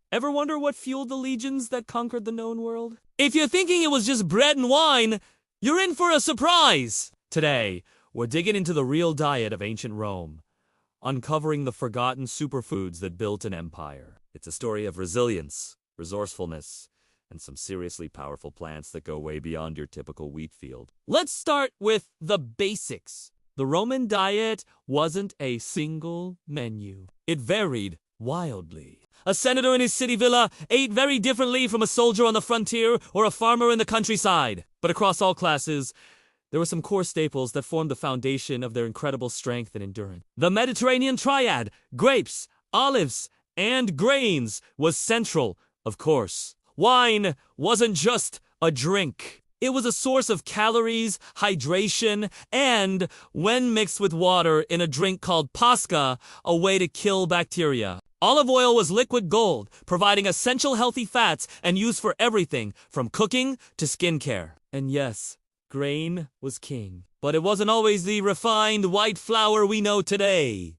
Ever wonder what fueled the legions that conquered the known world? If you're thinking it was just bread and wine, you're in for a surprise! Today, we're digging into the real diet of ancient Rome, uncovering the forgotten superfoods that built an empire. It's a story of resilience, resourcefulness, and some seriously powerful plants that go way beyond your typical wheat field. Let's start with the basics. The Roman diet wasn't a single menu. It varied wildly. A senator in his city villa ate very differently from a soldier on the frontier or a farmer in the countryside. But across all classes, there were some core staples that formed the foundation of their incredible strength and endurance. The Mediterranean triad, grapes, olives, and grains, was central, of course. Wine wasn't just a drink. It was a source of calories, hydration, and, when mixed with water in a drink called pasca, a way to kill bacteria. Olive oil was liquid gold, providing essential healthy fats and used for everything from cooking to skincare. And yes, grain was king. But it wasn't always the refined white flour we know today.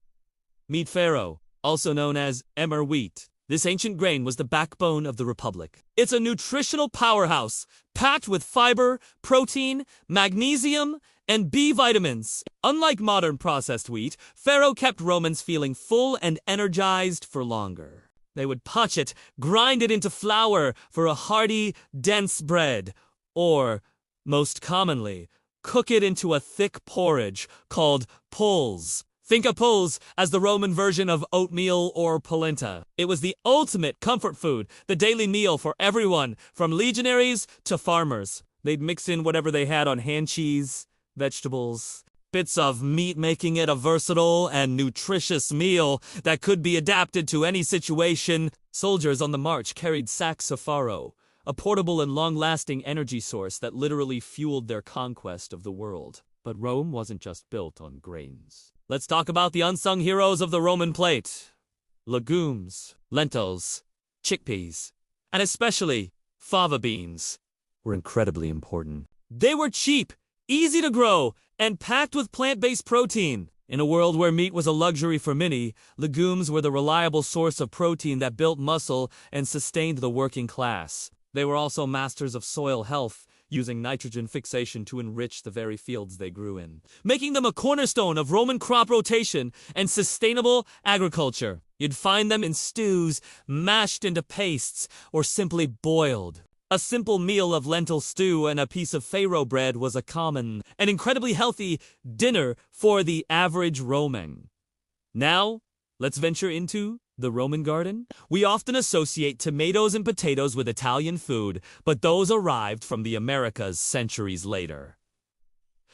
Meet farro, also known as emmer wheat. This ancient grain was the backbone of the Republic. It's a nutritional powerhouse, packed with fiber, protein, magnesium, and B vitamins. Unlike modern processed wheat, farro kept Romans feeling full and energized for longer. They would potch it, grind it into flour for a hearty, dense bread, or, most commonly, cook it into a thick porridge called pulse. Think of pulse as the Roman version of oatmeal or polenta. It was the ultimate comfort food, the daily meal for everyone, from legionaries to farmers. They'd mix in whatever they had on hand cheese, vegetables, bits of meat, making it a versatile and nutritious meal that could be adapted to any situation. Soldiers on the march carried sacks of farro, a portable and long-lasting energy source that literally fueled their conquest of the world. But Rome wasn't just built on grains. Let's talk about the unsung heroes of the Roman plate. Legumes, lentils, chickpeas, and especially fava beans were incredibly important. They were cheap, easy to grow, and packed with plant-based protein. In a world where meat was a luxury for many, legumes were the reliable source of protein that built muscle and sustained the working class. They were also masters of soil health, using nitrogen fixation to enrich the very fields they grew in, making them a cornerstone of Roman crop rotation and sustainable agriculture. You'd find them in stews, mashed into pastes, or simply boiled. A simple meal of lentil stew and a piece of farro bread was a common and incredibly healthy dinner for the average Roman. Now, let's venture into the Roman garden. We often associate tomatoes and potatoes with Italian food, but those arrived from the Americas centuries later.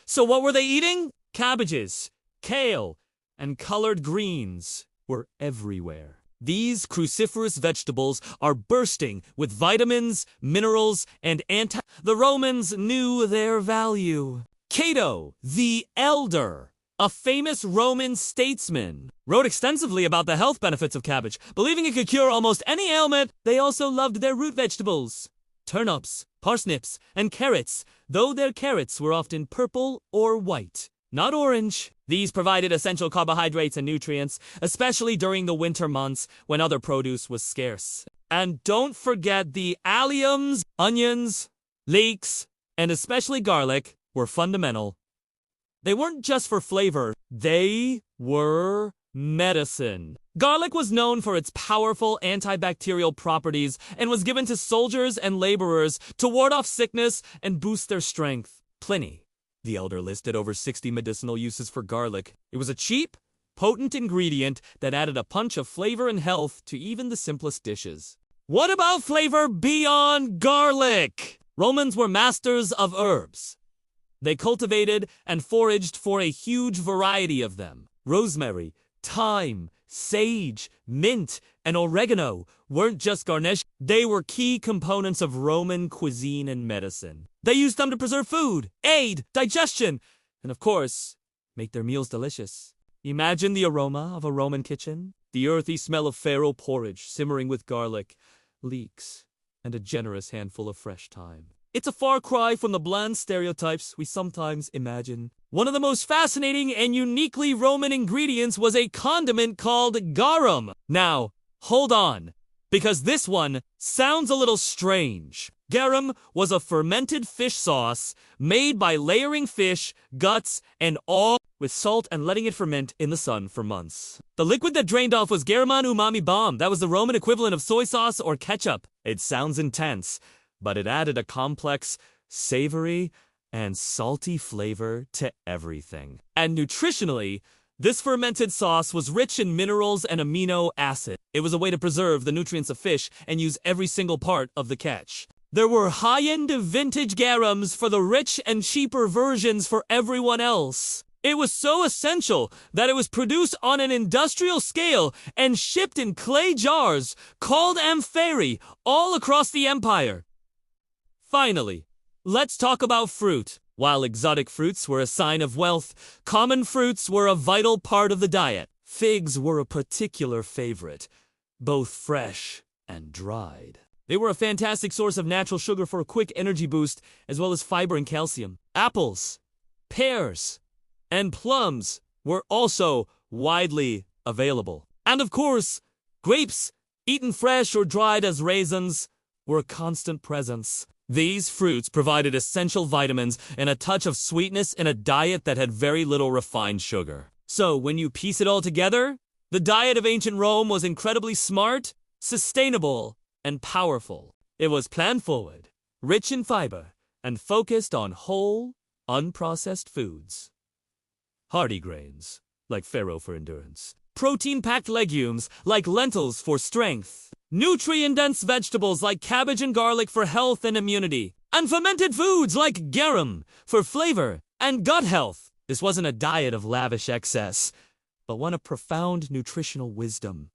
So what were they eating? Cabbages, kale, and colored greens were everywhere. These cruciferous vegetables are bursting with vitamins, minerals, and The Romans knew their value. Cato, the Elder, a famous Roman statesman, wrote extensively about the health benefits of cabbage, believing it could cure almost any ailment. They also loved their root vegetables, turnips, parsnips, and carrots, though their carrots were often purple or white, not orange. These provided essential carbohydrates and nutrients, especially during the winter months when other produce was scarce. And don't forget the alliums, onions, leeks, and especially garlic were fundamental. They weren't just for flavor, they were medicine. Garlic was known for its powerful antibacterial properties and was given to soldiers and laborers to ward off sickness and boost their strength. Pliny, the Elder, listed over 60 medicinal uses for garlic. It was a cheap, potent ingredient that added a punch of flavor and health to even the simplest dishes. What about flavor beyond garlic? Romans were masters of herbs. They cultivated and foraged for a huge variety of them. Rosemary, thyme, sage, mint, and oregano weren't just garnish. They were key components of Roman cuisine and medicine. They used them to preserve food, aid digestion, and of course, make their meals delicious. Imagine the aroma of a Roman kitchen. The earthy smell of farro porridge simmering with garlic, leeks, and a generous handful of fresh thyme. It's a far cry from the bland stereotypes we sometimes imagine. One of the most fascinating and uniquely Roman ingredients was a condiment called garum. Now, hold on. because this one sounds a little strange. Garum was a fermented fish sauce made by layering fish, guts, and all with salt and letting it ferment in the sun for months. The liquid that drained off was garum umami bomb. That was the Roman equivalent of soy sauce or ketchup. It sounds intense, but it added a complex, savory, and salty flavor to everything. And nutritionally, this fermented sauce was rich in minerals and amino acids. It was a way to preserve the nutrients of fish and use every single part of the catch. There were high-end vintage garums for the rich and cheaper versions for everyone else. It was so essential that it was produced on an industrial scale and shipped in clay jars called amphorae all across the empire. Finally, let's talk about fruit. While exotic fruits were a sign of wealth, common fruits were a vital part of the diet. Figs were a particular favorite, both fresh and dried. They were a fantastic source of natural sugar for a quick energy boost, as well as fiber and calcium. Apples, pears, and plums were also widely available. And of course, grapes, eaten fresh or dried as raisins, were a constant presence. These fruits provided essential vitamins and a touch of sweetness in a diet that had very little refined sugar. So, when you piece it all together, the diet of ancient Rome was incredibly smart, sustainable, and powerful. It was plan-forward, rich in fiber, and focused on whole, unprocessed foods. Hearty grains, like farro for endurance. Protein-packed legumes, like lentils for strength. Nutrient-dense vegetables like cabbage and garlic for health and immunity. And fermented foods like garum for flavor and gut health. This wasn't a diet of lavish excess, but one of profound nutritional wisdom,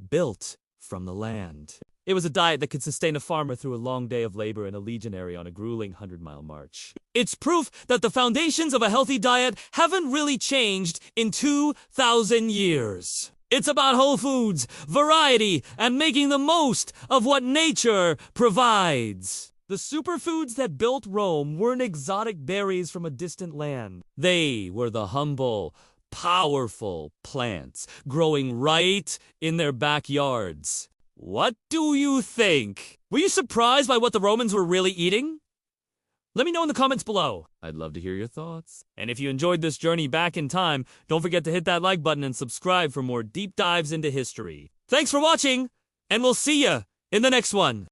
built from the land. It was a diet that could sustain a farmer through a long day of labor and a legionary on a grueling 100-mile march. It's proof that the foundations of a healthy diet haven't really changed in 2,000 years. It's about whole foods, variety, and making the most of what nature provides. The superfoods that built Rome weren't exotic berries from a distant land. They were the humble, powerful plants growing right in their backyards. What do you think? Were you surprised by what the Romans were really eating? Let me know in the comments below. I'd love to hear your thoughts. And if you enjoyed this journey back in time, don't forget to hit that like button and subscribe for more deep dives into history. Thanks for watching, and we'll see ya in the next one.